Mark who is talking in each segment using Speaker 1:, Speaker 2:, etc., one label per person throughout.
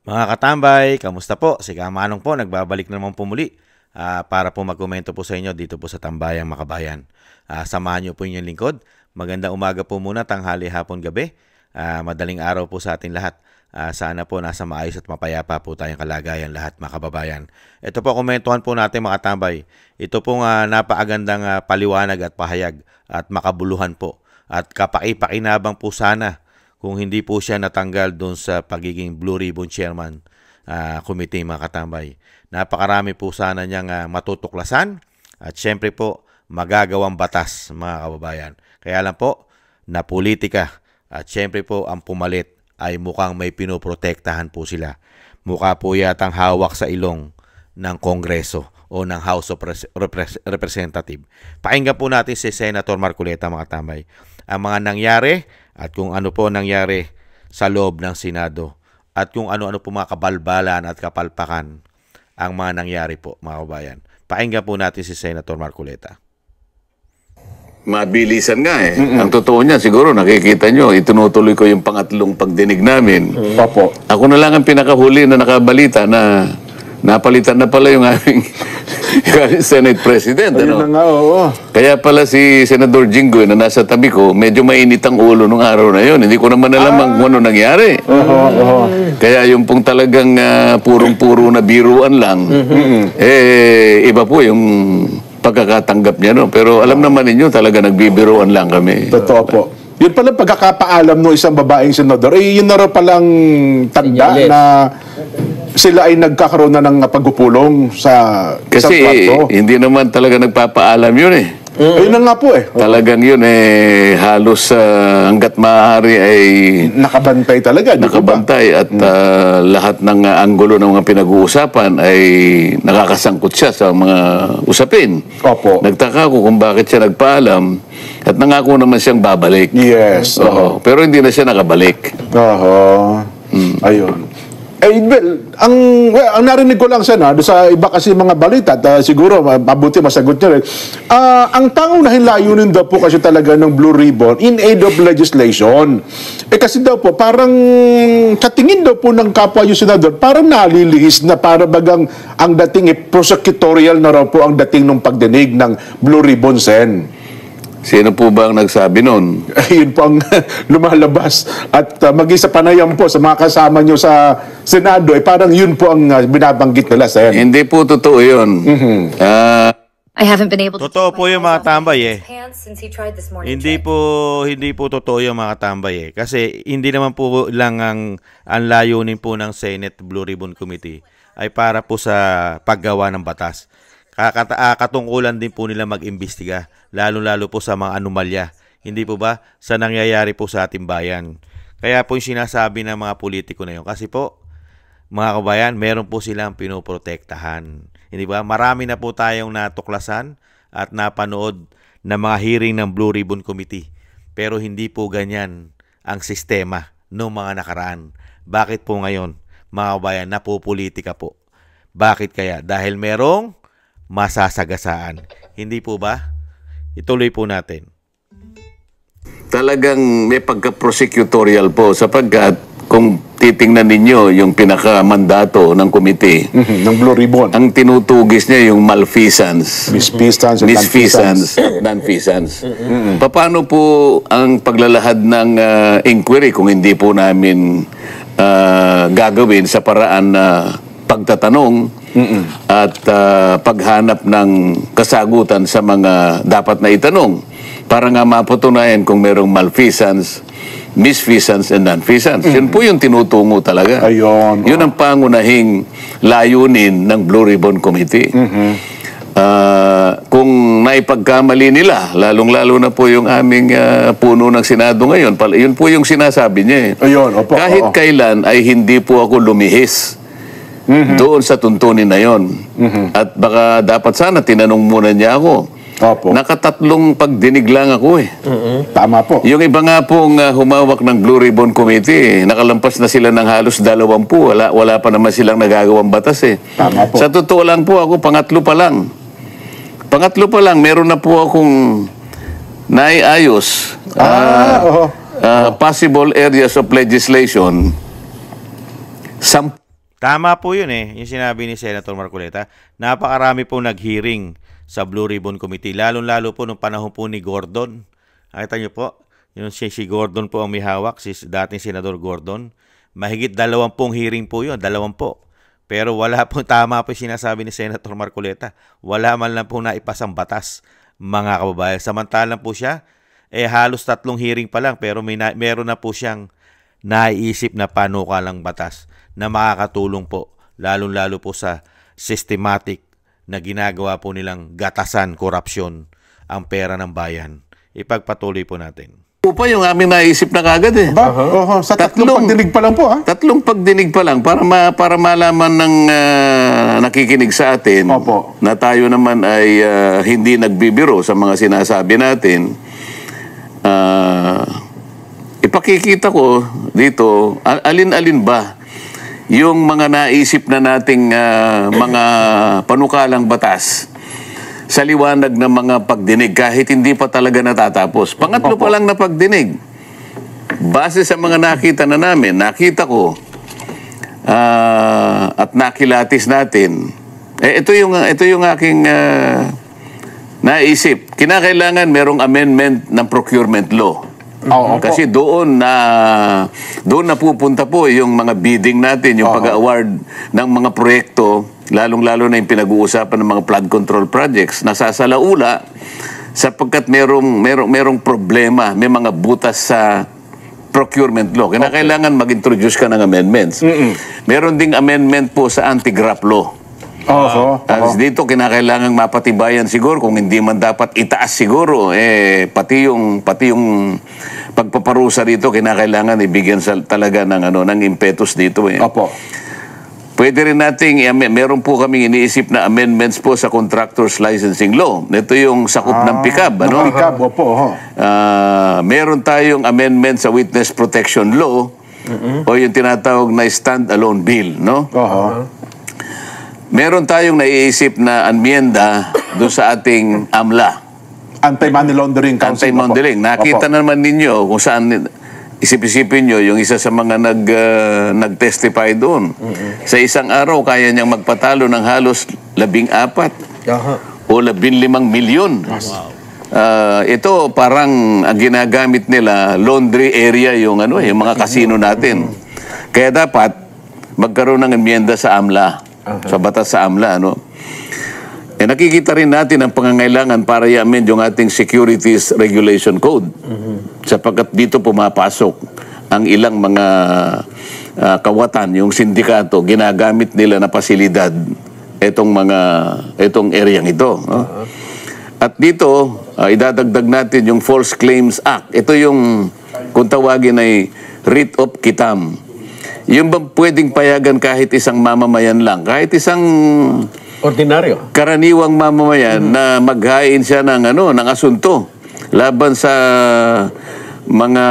Speaker 1: Mga katambay, kamusta po? Si Kamanong po, nagbabalik na naman po muli para po magkomento po sa inyo dito po sa Tambayang Makabayan. Samahan niyo po inyong lingkod. Magandang umaga po muna, tanghali, hapon, gabi. Madaling araw po sa atin lahat. Sana po nasa maayos at mapayapa po tayong kalagayan lahat, mga kababayan. Ito po, komentuhan po natin mga tambay. Ito pong napakagandang paliwanag at pahayag at makabuluhan po. At kapaki-pakinabang po sana kung hindi po siya natanggal doon sa pagiging Blue Ribbon Chairman Committee, mga katambay. Napakarami po sana niyang matutuklasan at syempre po magagawang batas, mga kababayan. Kaya lang po, na politika at syempre po ang pumalit ay mukhang may pinoprotektahan po sila. Mukha po yatang hawak sa ilong ng Kongreso o ng House of Representative. Pakinggan po natin si Senator Marcoleta, mga tambay, ang mga nangyari at kung ano po nangyari sa loob ng Senado at kung ano-ano po mga kabalbalan at kapalpakan ang mga nangyari po, mga kabayan. Pakinggan po natin si Senator Marcoleta.
Speaker 2: Mabilisan nga eh. Ang totoo niya, siguro nakikita nyo, itinutuloy ko yung pangatlong pagdinig namin.
Speaker 3: Opo.
Speaker 2: Ako na lang ang pinakahuli na nakabalita na napalitan na pala yung aming Senate President.
Speaker 3: Ayun na nga, oo.
Speaker 2: Kaya pala si Senador Jinggoy na nasa tabi ko, medyo mainit ang ulo nung araw na yun. Hindi ko naman alam kung ano nangyari. Kaya yung pong talagang purong-puro na biruan lang, iba po yung pagkakatanggap niya, no? Pero alam naman ninyo, talaga nagbibiruan lang kami.
Speaker 3: Totoo po. Yun pala pagkakapaalam ng isang babaeng senador, yun na raw palang tanda na sila ay nagkakaroon na ng pagpupulong sa isang
Speaker 2: Kasi
Speaker 3: kwarto.
Speaker 2: hindi naman talaga nagpapaalam yun eh.
Speaker 3: Ayun na nga po eh.
Speaker 2: Talagang yun eh, halos hanggat maaari ay
Speaker 3: Nakabantay talaga. di ko ba?
Speaker 2: nakabantay at lahat ng anggulo ng mga pinag-uusapan ay nakakasangkot siya sa mga usapin.
Speaker 3: Opo.
Speaker 2: Nagtaka ko kung bakit siya nagpaalam at nangako naman siyang babalik.
Speaker 3: Yes.
Speaker 2: Oo. Pero hindi na siya nakabalik.
Speaker 3: Ayun. Ang narinig ko lang sana, sa iba kasi mga balita, at siguro mabuti masagot niya rin. Ang tangunahin layunin daw po kasi talaga ng Blue Ribbon in aid of legislation. Kasi daw po, parang sa tingin daw po ng kapwa yung senador, parang nalilihis na para bagang ang dating prosecutorial na raw po ang dating ng pagdinig ng Blue Ribbon Sen.
Speaker 2: Sino po ba ang nagsabi nun?
Speaker 3: Yun po ang lumalabas. At maging sa panayam po sa mga kasama nyo sa Senado, parang yun po ang binabanggit nila, Sen.
Speaker 2: Hindi po totoo yun.
Speaker 4: I haven't been able to
Speaker 1: Totoo po yung mga tambay eh.
Speaker 4: since he tried this morning.
Speaker 1: Hindi po totoo yung mga tambay eh. Kasi hindi naman po lang ang layunin po ng Senate Blue Ribbon Committee ay para po sa paggawa ng batas. Katungkulan din po nila mag-imbestiga, lalo-lalo po sa mga anomalya. Hindi po ba? Sa nangyayari po sa ating bayan. Kaya po yung sinasabi ng mga politiko na yun. Kasi po, mga kabayan, meron po silang pinoprotektahan. Hindi ba? Marami na po tayong natuklasan at napanood na mga hearing ng Blue Ribbon Committee. Pero hindi po ganyan ang sistema noong mga nakaraan. Bakit po ngayon, mga kabayan, napopolitika po? Bakit kaya? Dahil merong masasagasaan. Hindi po ba? Ituloy po natin.
Speaker 2: Talagang may pagka-prosecutorial po sapagkat kung titingnan ninyo yung pinaka-mandato ng committee,
Speaker 3: Ng Blue Ribbon.
Speaker 2: ang tinutugis niya yung malfeasance,
Speaker 3: Misfeasance and
Speaker 2: nonfeasance. Paano po ang paglalahad ng inquiry kung hindi po namin gagawin sa paraan na pagtatanong at paghanap ng kasagutan sa mga dapat na itanong para nga mapatunayan kung merong malfeasance, misfeasance, and nonfeasance. Yun po yung tinutungo talaga.
Speaker 3: Ayun.
Speaker 2: Yun ang pangunahing layunin ng Blue Ribbon Committee. Kung naipagkamali nila, lalong-lalo na po yung aming puno ng Senado ngayon, yun po yung sinasabi niya eh.
Speaker 3: Ayun, opo,
Speaker 2: Kahit
Speaker 3: oo.
Speaker 2: kailan ay hindi po ako lumihis doon sa tuntunin na yon. At baka dapat sana tinanong muna niya ako.
Speaker 3: Opo.
Speaker 2: Nakatatlong pagdinig lang ako eh.
Speaker 3: Tama po.
Speaker 2: Yung iba nga pong humawak ng Blue Ribbon Committee, nakalampas na sila ng halos 20. Wala pa naman silang nagagawang batas eh.
Speaker 3: Tama po.
Speaker 2: Sa totoo lang po ako, pangatlo pa lang. Meron na po akong naiayos. Possible areas of legislation.
Speaker 1: Tama po yun yung sinabi ni Senator Marcoleta. Napakarami po nag-hearing sa Blue Ribbon Committee, lalong-lalo po nung panahon po ni Gordon. Nakita niyo po, yung si Gordon po ang may hawak, si dating Senador Gordon. Mahigit 20 hearing po yun, 20. Pero wala po, tama po sinasabi ni Senator Marcoleta. Wala man lang po naipasang batas, mga kababayan. Samantalang po siya, halos 3 hearing pa lang, pero meron na po siyang naiisip na panukalang batas na makakatulong po, lalong-lalo po sa systematic na ginagawa po nilang gatasan, korupsyon, ang pera ng bayan. Ipagpatuloy po natin.
Speaker 2: Po pa yung aming naisip na kagad
Speaker 3: Sa tatlong pagdinig pa lang po, ha?
Speaker 2: 3 pagdinig pa lang para malaman ng nakikinig sa atin na tayo naman ay hindi nagbibiro sa mga sinasabi natin. Ipakikita ko dito, alin-alin ba yung mga naisip na nating mga panukalang batas sa liwanag ng mga pagdinig kahit hindi pa talaga natatapos. Pangatlo pa lang na pagdinig. Base sa mga nakita na namin, nakita ko at nakilatis natin. Ito yung aking naisip. Kinakailangan merong amendment ng procurement law. Kasi doon na pupunta po yung mga bidding natin, yung pag-award ng mga proyekto, lalong-lalo na yung pinag-uusapan ng mga flood control projects, nasasalaula sapagkat merong problema, may mga butas sa procurement law. Kailangan mag-introduce ka ng amendments. Meron ding amendment po sa anti-graft law. Dito kinakailangang mapatibayan siguro, kung hindi man dapat itaas siguro, pati yung pagpaparusa dito kinakailangan ibigyan talaga ng impetus dito. Pwede rin nating, meron po kaming iniisip na amendments po sa contractors licensing law. Ito yung sakop ng PICAB. Meron tayong amendment sa witness protection law o yung tinatawag na stand-alone bill. Meron tayong naiisip na amyenda doon sa ating AMLA.
Speaker 3: Anti-Money Laundering Council.
Speaker 2: Anti-Money Laundering. Nakita naman ninyo kung saan, isip-isipin nyo, yung isa sa mga nag-testify doon. Sa isang araw, kaya niyang magpatalo ng halos 14 o 15 milyon. Ito parang ang ginagamit nila, laundry area yung mga kasino natin. Kaya dapat magkaroon ng amyenda sa AMLA, sa batas sa AMLA. Nakikita rin natin ang pangangailangan para i-amend yung ating Securities Regulation Code. Sapagkat dito pumapasok ang ilang mga kawatan, yung sindikato, ginagamit nila na pasilidad itong area ito. At dito, idadagdag natin yung False Claims Act. Ito yung, kung tawagin ay writ of quitam. Yung bang pwedeng payagan kahit isang mamamayan lang, kahit isang
Speaker 5: ordinaryo,
Speaker 2: karaniwang mamamayan na maghain siya ng asunto laban sa mga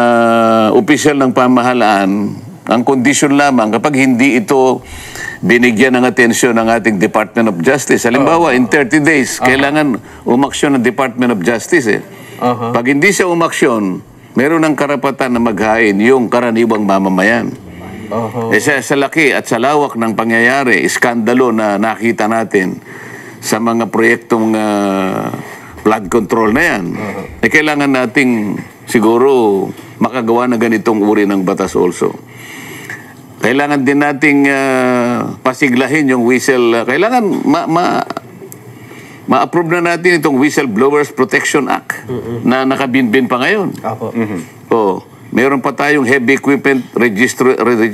Speaker 2: opisyal ng pamahalaan. Ang kondisyon lamang kapag hindi ito binigyan ng atensyon ng ating Department of Justice. Halimbawa, in 30 days, kailangan umaksyon ng Department of Justice. Pag hindi siya umaksyon, meron ng karapatan na maghain yung karaniwang mamamayan. Sa laki at sa lawak ng pangyayari, iskandalo na nakita natin sa mga proyektong flood control na yan, kailangan nating siguro makagawa na ganitong uri ng batas also. Kailangan din nating pasiglahin yung kailangan ma-approve na natin itong Whistleblowers Protection Act na nakabinbin pa ngayon. Meron pa tayong Heavy Equipment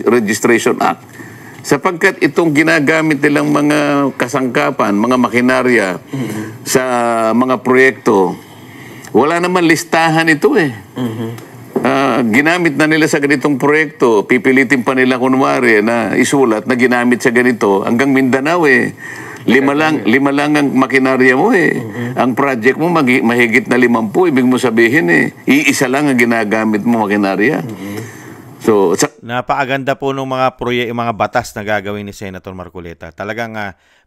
Speaker 2: Registration Act. Sapagkat itong ginagamit nilang mga kasangkapan, mga makinarya sa mga proyekto, wala naman listahan ito ginamit na nila sa ganitong proyekto, pipilitin pa nila kunwari na isulat na ginamit sa ganito hanggang Mindanao Lima lang ang makinarya mo Ang project mo mahigit na 50, ibig mo sabihin iisa lang ang ginagamit mo makinarya. So,
Speaker 1: napakaganda po ng mga batas na gagawin ni Senator Marcoleta. Talagang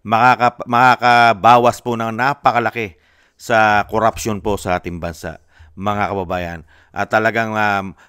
Speaker 1: makakabawas po ng napakalaki sa korupsyon po sa ating bansa, mga kababayan. At talagang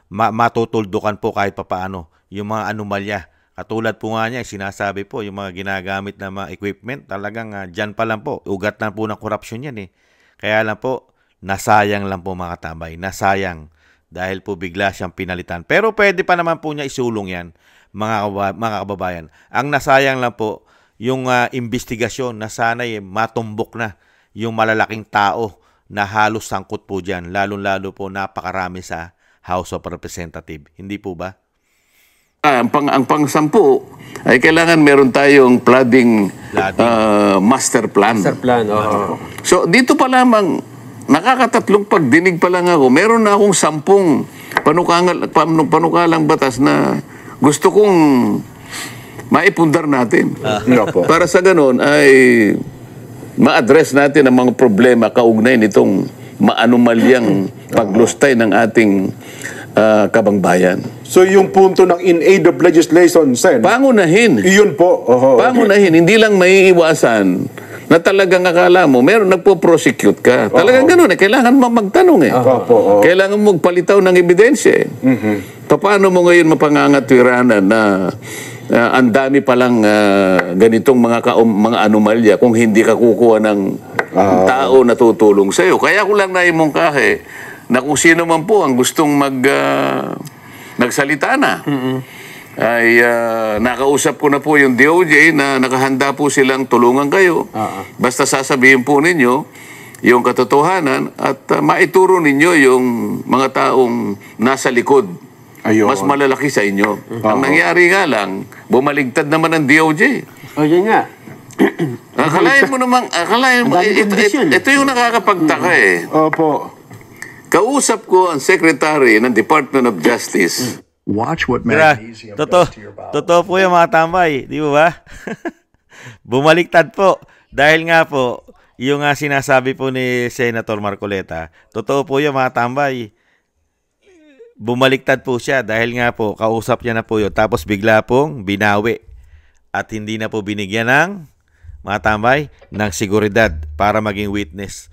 Speaker 1: matutuldukan po kahit papaano yung mga anomalya Katulad po nga niya, sinasabi po, yung mga ginagamit na mga equipment, talagang dyan pa lang po, ugat na po ng korupsyon yan eh. Kaya lang po, nasayang lang po mga katambay, nasayang. Dahil po bigla siyang pinalitan. Pero pwede pa naman po niya isulong yan, mga kababayan. Ang nasayang lang po, yung investigasyon na sana'y matumbok na yung malalaking tao na halos sangkot po dyan. Lalo-lalo po napakarami sa House of Representatives. Hindi po ba?
Speaker 2: Ang pang-sampu ay kailangan meron tayong flooding master plan.
Speaker 5: Master plan, oo.
Speaker 2: So, dito pa lamang, nakakatatlong pagdinig pa lang ako, meron na akong 10 panukalang batas na gusto kong maipundar natin. Para sa ganun ay ma-address natin ang mga problema kaugnay nitong maanumalyang paglustay ng ating kabangbayan.
Speaker 3: So yung punto ng in aid of legislation, Sen,
Speaker 2: Pangunahin.
Speaker 3: iyon po.
Speaker 2: Pangunahin, hindi lang maiiwasan na talagang akala mo, meron nagpo-prosecute ka. Talagang ganun eh, kailangan mo magtanong eh. Kailangan mo magpalitaw ng ebidensya eh. Paano mo ngayon mapangangatwiranan na ang dami palang ganitong mga anomalya kung hindi ka kukuha ng tao na tutulong sa'yo. Kaya ko lang naimungkahe na kung sino man po ang gustong nagsalita na, ay nakausap ko na po yung DOJ na nakahanda po silang tulungan kayo. Basta sasabihin po ninyo yung katotohanan at maituro ninyo yung mga taong nasa likod. Mas malalaki sa inyo. Ang nangyari nga lang, bumaligtad naman ang DOJ.
Speaker 5: O, yun nga.
Speaker 2: Akalain mo, ito yung nakakapagtaka eh.
Speaker 3: Opo.
Speaker 2: Kausap ko ang Secretary ng Department of Justice.
Speaker 6: Watch what magnesium does to your bowels.
Speaker 1: Totoo po yung mga tambay, di ba? Bumaliktad po. Dahil nga po, yung sinasabi po ni Senator Marcoleta, totoo po yung mga tambay. Bumaliktad po siya dahil nga po, kausap niya na po yun. Tapos bigla pong binawi. At hindi na po binigyan ng mga tambay ng seguridad para maging witness.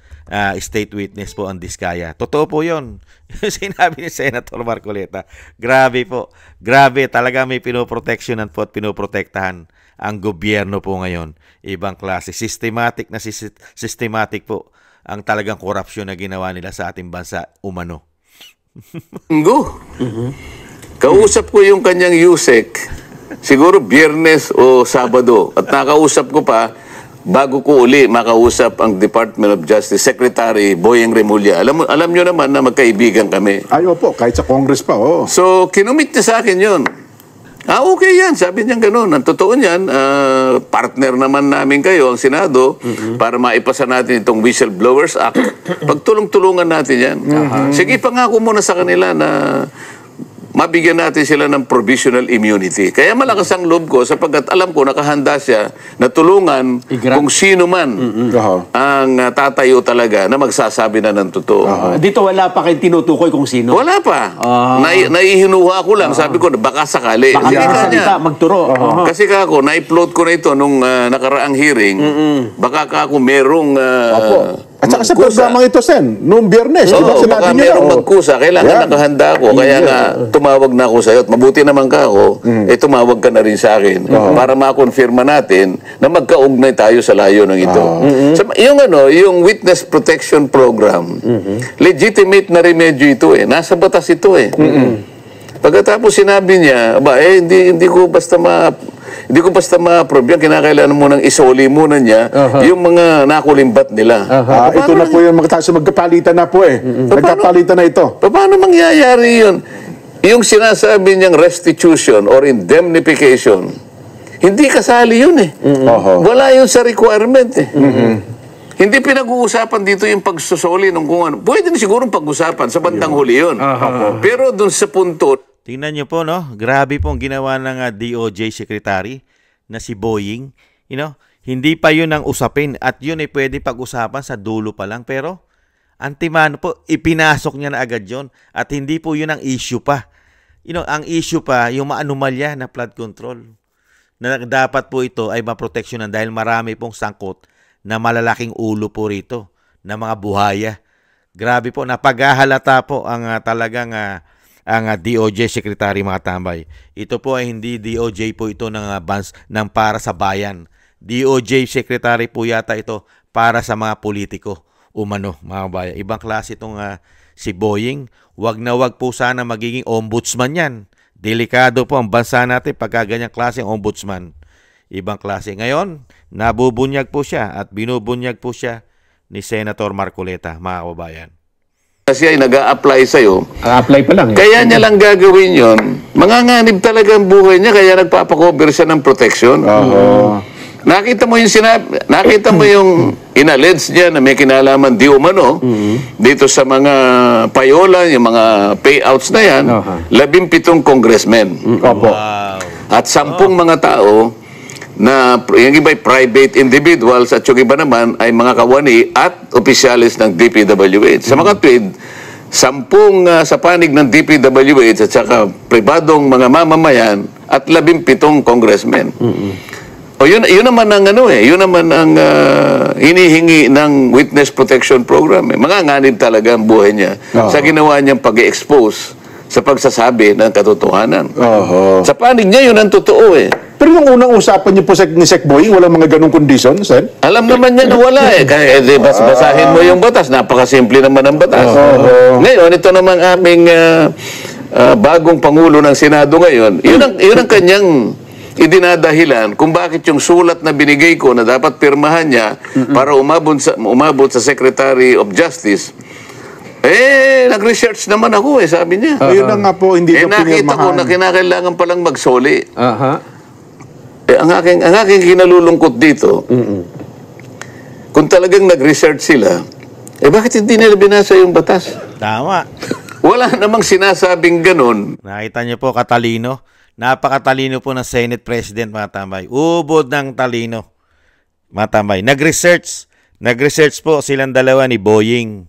Speaker 1: State witness po ang Diskaya. Totoo po yun. Sinabi ni Senator Marcoleta. Grabe po. Grabe. Talaga may pinoproteksyonan po at pinoprotektahan ang gobyerno po ngayon. Ibang klase. Systematic po ang talagang korupsyon na ginawa nila sa ating bansa umano.
Speaker 2: Kausap ko yung kanyang USEC siguro Biyernes o Sabado. At nakausap ko pa bago ko uli makausap ang Department of Justice Secretary Boyeng Remulla. Alam nyo naman na magkaibigan kami.
Speaker 3: Ay, opo, kahit sa Congress pa, oh.
Speaker 2: So, kinumit niya sa akin yun. Okay yan. Sabi niya gano'n. Ang totoo niyan, partner naman namin kayo, ang Senado, para maipasa natin itong Whistleblowers Act. Pagtulong-tulungan natin yan. Sige, pangako muna sa kanila na mabigyan natin sila ng provisional immunity. Kaya malakas ang loob ko sapagkat alam ko nakahanda siya na tulungan kung sino man ang tatayo talaga na magsasabi na ng totoo.
Speaker 5: Dito wala pa kayong tinutukoy kung sino?
Speaker 2: Wala pa. Naihinuha ko lang. Sabi ko, baka sakali.
Speaker 5: Baka magsalita, magturo.
Speaker 2: Kasi kako, na-upload ko na ito nung nakaraang hearing. Baka kako merong
Speaker 3: At saka sa programang ito, Sen, noong Biyernes, diba sinabi
Speaker 2: baka
Speaker 3: niyo
Speaker 2: merong
Speaker 3: na,
Speaker 2: magkusa. Kailangan nakahanda ako. Kaya nga, tumawag na ako sa'yo. At mabuti naman ka ako, tumawag ka na rin sa akin para makonfirma natin na magkaugnay tayo sa layo ng ito. Yung Witness Protection Program, legitimate na remedyo ito eh. Nasa batas ito eh. Pagkatapos sinabi niya, hindi ko basta ma-approve yan. Kinakailangan mo nang isoli muna niya yung mga nakulimbat nila.
Speaker 3: ito na po yung magkapalitan na po eh. Nagkapalitan na ito.
Speaker 2: Paano mangyayari yun? Yung sinasabi niyang restitution or indemnification, hindi kasali yun eh. Wala yun sa requirement eh. Hindi pinag-uusapan dito yung pagsusoli ng kung ano. Pwede na siguro pag-usapan sa bandang huli yun. Pero dun sa punto,
Speaker 1: Tingnan nyo po, no? Grabe pong ginawa ng DOJ Secretary na si Boying. Hindi pa yun ang usapin at yun ay pwede pag-usapan sa dulo pa lang. Pero, antimano po, ipinasok niya na agad yun at hindi po yun ang issue pa. Ang issue pa, yung maanumalya na flood control. Na dapat po ito ay maproteksyonan dahil marami pong sangkot na malalaking ulo po rito na mga buhaya. Grabe po, napaghahalata po ang talagang ang DOJ Secretary, mga tambay. Ito po ay hindi DOJ po ito ng para sa bayan. DOJ Secretary po yata ito para sa mga politiko umano, mga bayan. Ibang klase itong si Boying. Wag na wag po sana magiging ombudsman yan. Delikado po ang bansa natin pagka ganyang klase ang ombudsman. Ibang klase. Ngayon, nabubunyag po siya at binubunyag po siya ni Senator Marcoleta, mga kababayan.
Speaker 2: Kasi ay nag-a-apply sa'yo.
Speaker 5: Apply pa lang.
Speaker 2: Kaya niya lang gagawin yon. Manganganib talaga ang buhay niya, kaya nagpapakover siya ng protection. Nakita mo yung inalleged niya na may kinalaman di umano dito sa mga payola, yung mga payouts na yan, 17 congressmen.
Speaker 3: Opo.
Speaker 2: At 10 mga tao na yung iba ay private individuals at yung iba naman ay mga kawani at opisyalis ng DPWH. Sa mga tweet, 10 sa panig ng DPWH at saka pribadong mga mamamayan at 17 congressmen. O yun naman ang yun naman ang hinihingi ng Witness Protection Program. Manganganib talaga ang buhay niya sa ginawa niyang pag-expose sa pagsasabi ng katotohanan. Sa panig niya yun ang totoo
Speaker 3: Pero yung unang usapan niyo po ni Sec Boying, walang mga ganong kondisyon, Sen?
Speaker 2: Alam naman niya na wala Kaya basahin mo yung batas. Napakasimple naman ang batas. Ngayon, ito namang aming bagong Pangulo ng Senado ngayon, yun ang kanyang idinadahilan kung bakit yung sulat na binigay ko na dapat pirmahan niya para umabot sa Secretary of Justice, nag-research naman ako sabi niya.
Speaker 3: Yun na nga po, hindi ko
Speaker 2: nakita ko na kinakailangan palang magsoli. Ang aking kinalulungkot dito, kung talagang nag-research sila, bakit hindi nila binasa yung batas?
Speaker 1: Tama.
Speaker 2: Wala namang sinasabing ganun.
Speaker 1: Nakita niyo po, katalino. Napakatalino po ng Senate President, mga tambay. Ubod ng talino, mga tambay. Nag-research po silang dalawa ni Boying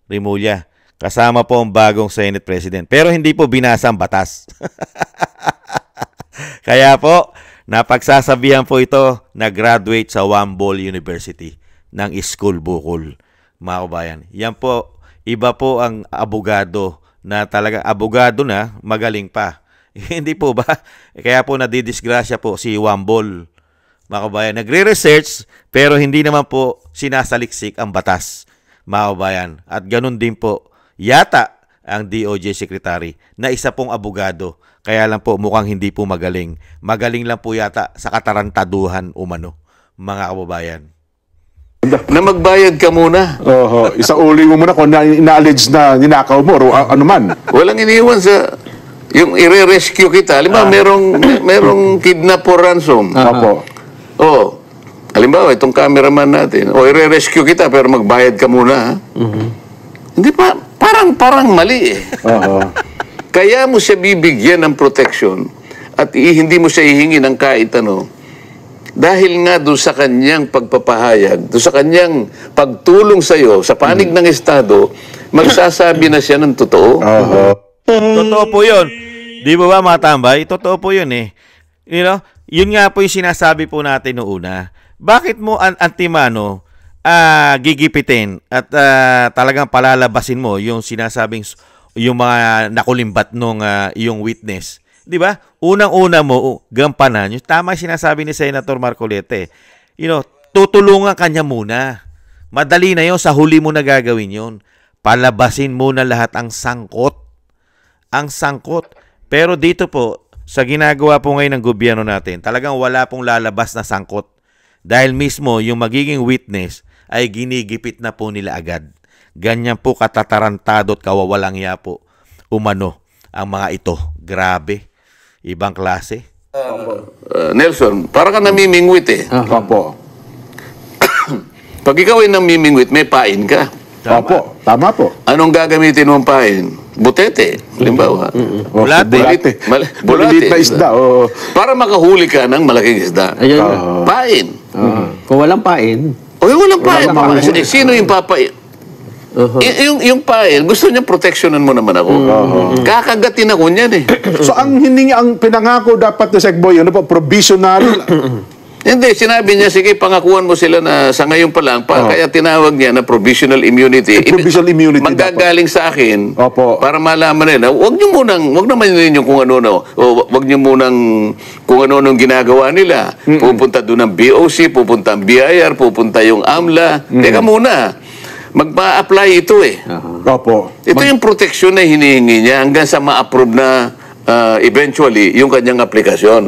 Speaker 1: Rimulya. Kasama po ang bagong Senate President. Pero hindi po binasa ang batas. Kaya po, napagsasabihan po ito na graduate sa Wambol University ng School Bukol, mga kabayan. Yan po, iba po ang abogado na talaga, abogado na magaling pa. Hindi po ba? Kaya po nadidisgrasya po si Wambol, mga kabayan. Nagre-research pero hindi naman po sinasaliksik ang batas, mga kabayan. At ganun din po yata ang DOJ Secretary na isa pong abogado. Kaya lang po mukhang hindi po magaling. Magaling lang po yata sa katarantaduhan umano, mga kababayan.
Speaker 2: Na magbayad ka muna.
Speaker 3: Isang uli mo muna kung ina-allege na ninakaw mo o ano man.
Speaker 2: Walang iniwan sa yung i-rescue kita. Halimbawa, merong kidnap or ransom. Halimbawa, itong cameraman natin. I-rescue kita pero magbayad ka muna. Hindi pa, parang mali Kaya mo siya bibigyan ng protection at hindi mo siya hihingi ng kahit ano. Dahil nga doon sa kanyang pagpapahayag, doon sa kanyang pagtulong sa iyo, sa panig ng Estado, magsasabi na siya ng totoo.
Speaker 1: Totoo po yun. Di ba mga tambay? Totoo po yun You know, yun nga po yung sinasabi po natin noong una. Bakit mo antimano gigipitin at talagang palalabasin mo yung sinasabing yung mga nakulimbat nung yung witness? Di ba? Unang-una mo gampanan. Yung tama yung sinasabi ni Senator Marcoleta. Tutulungan kanya muna. Madali na yun. Sa huli mo na gagawin yun. Palabasin muna lahat ang sangkot. Pero dito po, sa ginagawa po ngayon ng gobyerno natin, talagang wala pong lalabas na sangkot. Dahil mismo, yung magiging witness ay ginigipit na po nila agad. Ganyan po katatarantado at kawawalang hiya po umano ang mga ito. Grabe. Ibang klase.
Speaker 2: Nelson, para ka namimingwit
Speaker 3: Opo.
Speaker 2: Pag ikaw ay namimingwit, may pain ka.
Speaker 3: Opo. Tama po.
Speaker 2: Anong gagamitin mong pain? Butete, halimbawa.
Speaker 3: Bulate. Bulate na isda.
Speaker 2: Para makahuli ka ng malaking isda. Pain.
Speaker 5: Kung walang pain.
Speaker 2: Walang pain. Sino yung papain? Yung pain, gusto niya protectionan mo naman ako. Kakagatin ako niyan
Speaker 3: So ang pinangako dapat na Sec Boy, provisional
Speaker 2: Hindi, sinabi niya, sige, pangakuan mo sila na sa ngayon pa lang, kaya tinawag niya na provisional immunity.
Speaker 3: Provisional immunity
Speaker 2: Manggagaling sa akin,
Speaker 3: Opo.
Speaker 2: para malaman nila, wag naman ninyo kung ano, o wag niyo munang kung ano nung ginagawa nila. Pupunta doon ang BOC, pupunta ang BIR, pupunta yung AMLA. Teka muna, magpa-apply ito eh.
Speaker 3: Opo.
Speaker 2: Ito yung protection na hinihingi niya hanggang sa ma-approve na eventually yung kanyang aplikasyon.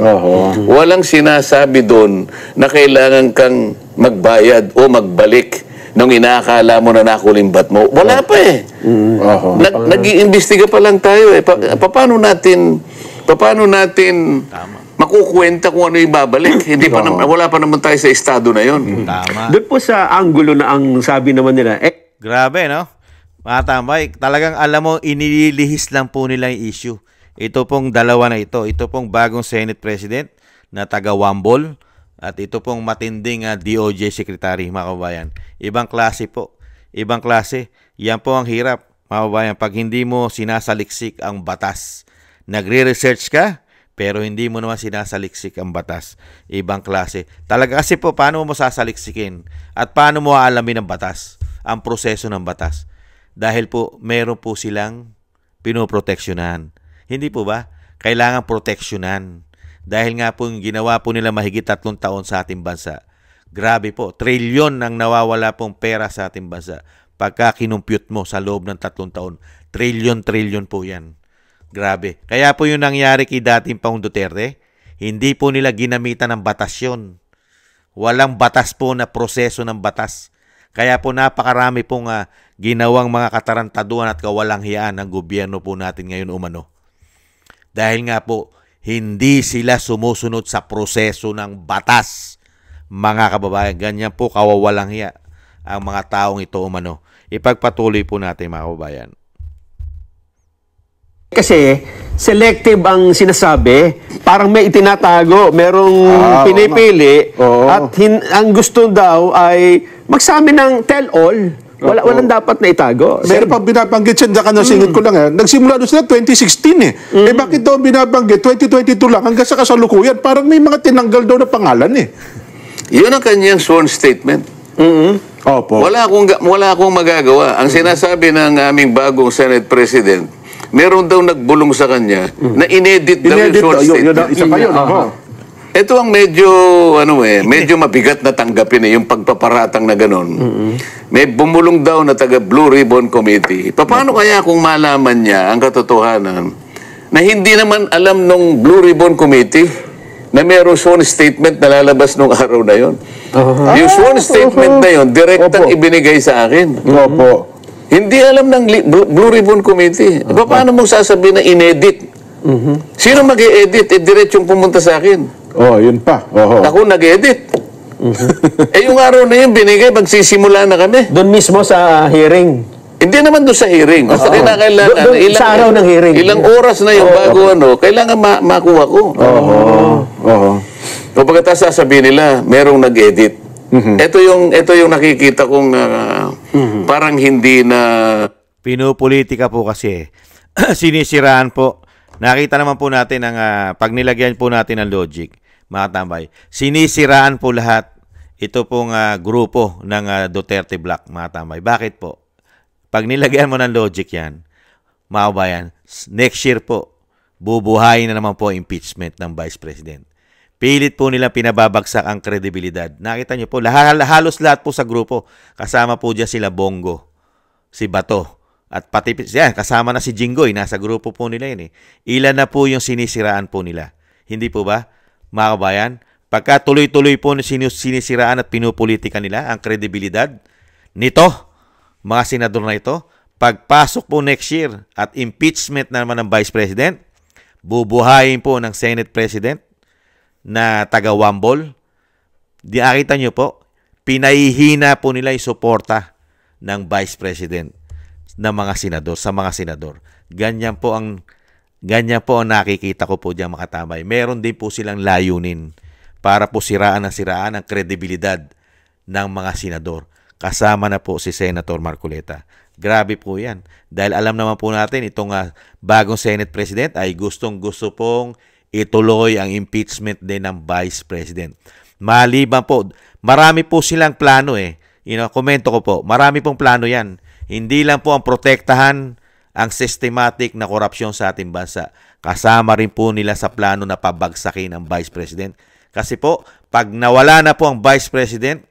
Speaker 2: Walang sinasabi doon na kailangan kang magbayad o magbalik nung inaakala mo na nakulimbat mo. Wala pa eh. Nag-iimbestiga pa lang tayo eh. Paano natin makukwenta kung ano yung babalik? Wala pa naman tayo sa estado na yon.
Speaker 1: Tama.
Speaker 5: Doon po sa anggulo na ang sabi naman nila,
Speaker 1: Grabe, no? Mga tambay, talagang alam mo, inililihis lang po nila yung issue. Ito pong dalawa na ito. Ito pong bagong Senate President na taga-Wambol at ito pong matinding DOJ Secretary, mga kababayan. Ibang klase po. Ibang klase. Yan po ang hirap, mga kababayan. Pag hindi mo sinasaliksik ang batas, nagre-research ka, pero hindi mo naman sinasaliksik ang batas. Ibang klase. Talaga kasi po, paano mo sasaliksikin? At paano mo aalamin ang batas? Ang proseso ng batas. Dahil po, meron po silang pinoproteksyonan. Hindi po ba? Kailangan proteksyonan. Dahil nga po yung ginawa po nila mahigit 3 taon sa ating bansa. Grabe po, trilyon ang nawawala pong pera sa ating bansa. Pagka kinumpute mo sa loob ng 3 taon, trilyon po yan. Grabe. Kaya po yung nangyari kay dating Pangulong Duterte, hindi po nila ginamitan ng batas yun. Walang batas po na proseso ng batas. Kaya po napakarami pong ginawang mga katarantaduhan at kawalang hiyaan ng gobyerno po natin ngayon umano. Dahil nga po, hindi sila sumusunod sa proseso ng batas. Mga kababayan, ganyan po kawawalang hiya ang mga taong ito umano. Ipagpatuloy po natin, mga kababayan.
Speaker 5: kasi selective ang sinasabi, parang may itinatago, merong pinipili, at ang gusto daw ay magsabi ng tell-all. Walang dapat na itago.
Speaker 3: Meron pa binabanggit siya, dyan ka nasingit ko lang. Nagsimula doon sila 2016 eh. Bakit daw binabanggit? 2022 lang hanggang sa kasalukuyan. Parang may mga tinanggal daw na pangalan eh.
Speaker 2: Yun ang kanyang sworn statement.
Speaker 3: Opo.
Speaker 2: Wala akong magagawa. Ang sinasabi ng aming bagong Senate President, meron daw nagbulong sa kanya na inedit daw yung sworn statement.
Speaker 3: Isa pa yun.
Speaker 2: Ito ang medyo mabigat na tanggapin yung pagpaparatang na gano'n. May bumulong daw na taga Blue Ribbon Committee. Paano kaya kung malaman niya ang katotohanan na hindi naman alam nung Blue Ribbon Committee na mayroong sworn statement na lalabas nung araw na yon? Yung sworn statement na yon, direktang ibinigay sa akin.
Speaker 3: Opo.
Speaker 2: Hindi alam ng Blue Ribbon Committee. Paano mo sasabihin na inedit? Sino mag-e-edit? Diretsong pumunta sa akin.
Speaker 3: Yun pa.
Speaker 2: Ako nag-edit. Yung araw na yun, binigay, magsisimula na kami.
Speaker 5: Doon mismo sa hearing.
Speaker 2: Hindi naman doon sa hearing. Basta kinakailangan.
Speaker 5: Sa araw ng hearing.
Speaker 2: Ilang oras na yung bago kailangan makuha ko. O pagkatapos sasabihin nila, merong nag-edit. Ito yung nakikita kong parang hindi na...
Speaker 1: Pinupolitika po kasi. Sinisiraan po. Nakita naman po natin ang pag nilagyan po natin ng logic, mga tambay. Sinisiraan po lahat ito pong grupo ng Duterte Black, mga tambay. Bakit po? Pag nilagyan mo ng logic yan, mga kabayan, next year po, bubuhayin na naman po impeachment ng Vice President. Pilit po nilang pinababagsak ang kredibilidad. Nakita niyo po, halos lahat po sa grupo. Kasama po dyan sila Bongo, si Bato, at pati yan, kasama na si Jinggoy, nasa grupo po nila yun eh. Ilan na po yung sinisiraan po nila. Hindi po ba, mga kabayan? Pagka tuloy-tuloy po sinisiraan at pinupolitika nila ang kredibilidad nito, mga senador na ito, pagpasok po next year at impeachment na naman ng Vice President, bubuhayin po ng Senate President na taga-Wambol. Nakita nyo po, pinahihina po nila yung suporta ng Vice President ng mga senador, sa mga senador. Ganyan po ang nakikita ko po diyan, mga katamay. Meron din po silang layunin para po siraan ang kredibilidad ng mga senador. Kasama na po si Senator Marcoleta. Grabe po yan. Dahil alam naman po natin, itong bagong Senate President ay gustong-gusto pong ituloy ang impeachment din ng Vice President. Maliban po, marami po silang plano komento ko po, marami pong plano yan. Hindi lang po ang protektahan ang systematic na korupsyon sa ating bansa. Kasama rin po nila sa plano na pabagsakin ang Vice President. Kasi po, pag nawala na po ang Vice President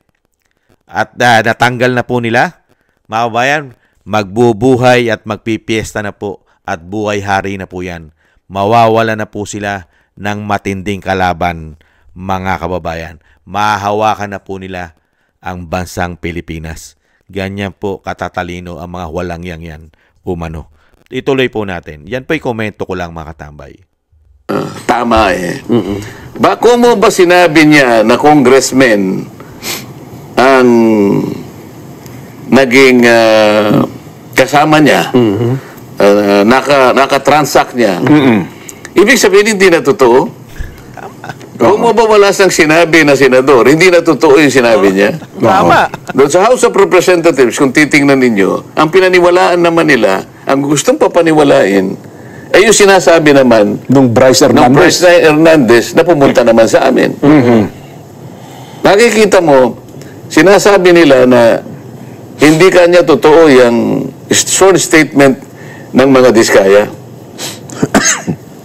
Speaker 1: at natanggal na po nila, mga kabayan, magbubuhay at magpipiesta na po at buhay hari na po yan. Mawawala na po sila ng matinding kalaban, mga kababayan. Mahahawakan na po nila ang bansang Pilipinas. Ganyan po katatalino ang mga walang yan umano. Ituloy po natin. Yan po'y komento ko lang, mga katambay.
Speaker 2: Tama Bako mo ba sinabi niya na congressman ang naging kasama niya, naka-transact niya? Ibig sabihin, hindi na totoo? Kung mo ba wala siyang sinabi na senador, hindi na totoo yung sinabi niya?
Speaker 1: Tama.
Speaker 2: Doon sa House of Representatives, kung titingnan ninyo, ang pinaniwalaan naman nila, ang gustong papaniwalain, ay yung sinasabi naman
Speaker 3: Nung Bryce
Speaker 2: Hernandez na pumunta naman sa amin. Nakikita mo, sinasabi nila na hindi kanya totoo yung sworn statement ng mga Diskaya.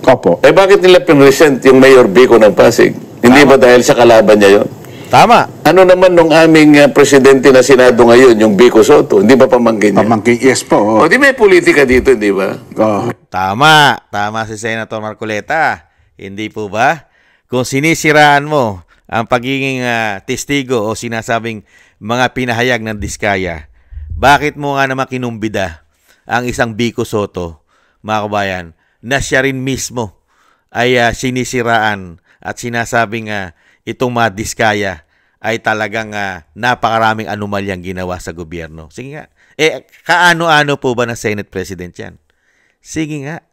Speaker 3: Opo.
Speaker 2: Bakit nila pinresent yung Mayor Vico ng Pasig? Hindi ba dahil sa kalaban niya yon?
Speaker 1: Tama.
Speaker 2: Ano naman nung aming presidente na Senado ngayon, yung Vico Soto? Hindi ba pamangkin niya?
Speaker 3: Pamangkin, yes po.
Speaker 2: O di may politika dito, di ba?
Speaker 1: Tama. Tama si Senator Marcoleta. Hindi po ba? Kung sinisiraan mo ang pagiging testigo o sinasabing mga pinahayag ng Diskaya, bakit mo nga naman kinumbida ang isang Vico Soto, mga kabayan, na siya rin mismo ay sinisiraan at sinasabing itong mga Diskaya ay talagang napakaraming anomalyang ginawa sa gobyerno. Sige nga. Kaano-ano po ba ng Senate President yan? Sige nga.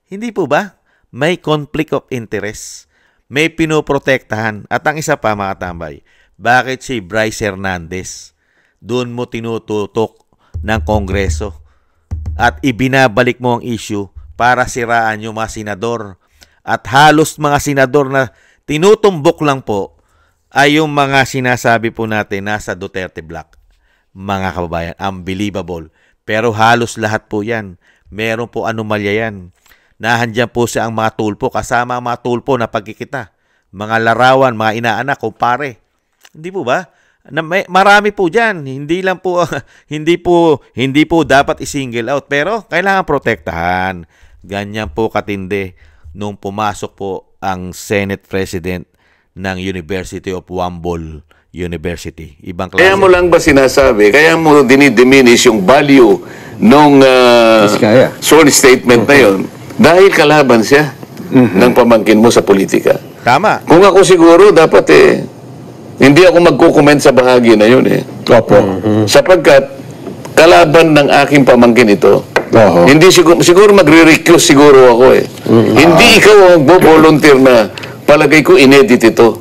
Speaker 1: Hindi po ba? May conflict of interest. May pinoprotektahan. At ang isa pa, mga tambay, bakit si Bryce Hernandez doon mo tinututok ng Kongreso at ibinabalik mo ang issue para siraan yung mga senador? At halos mga senador na tinutumbok lang po ay yung mga sinasabi po natin nasa Duterte Block. Mga kababayan, unbelievable. Pero halos lahat po yan. Meron po anomalya yan. Nahandyan po siya ang mga tulpo, kasama ang mga tulpo na pagkikita. Mga larawan, mga inaanak, kumpare. Hindi po ba? Marami po dyan. Hindi po dapat i-single out. Pero kailangan protektahan. Ganyan po katindi nung pumasok po ang Senate President ng University of Wambol University. Ibang klase.
Speaker 2: Kaya mo lang ba sinasabi, kaya mo dinidiminish yung value nung sworn statement na yun dahil kalaban siya ng pamangkin mo sa politika?
Speaker 1: Tama.
Speaker 2: Kung ako siguro, dapat hindi ako magkukomment sa bahagi na yun
Speaker 3: Opo.
Speaker 2: Sapagkat kalaban ng aking pamangkin ito. Hindi siguro magre-recuse siguro ako Hindi ikaw ang magbo-volunteer na palagay ko inedit ito.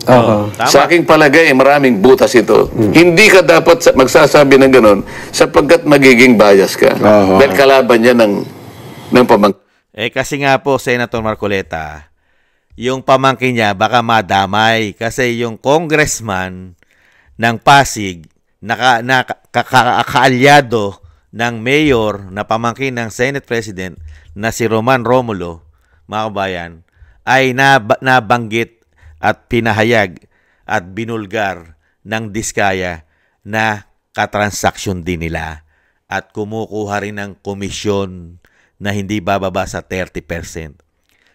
Speaker 2: Sa aking palagay, maraming butas ito. Hindi ka dapat magsasabi ng ganon sapagkat magiging bias ka. Dahil kalaban niya ng pamangkin.
Speaker 1: Kasi nga po, Senator Marcoleta, yung pamangkin niya baka madamay kasi yung congressman ng Pasig kaalyado ng mayor na pamangkin ng Senate President na si Roman Romulo, mga kabayan, ay nabanggit at pinahayag at binulgar ng Diskaya na katransaksyon din nila at kumukuha rin ng komisyon na hindi bababa sa 30%.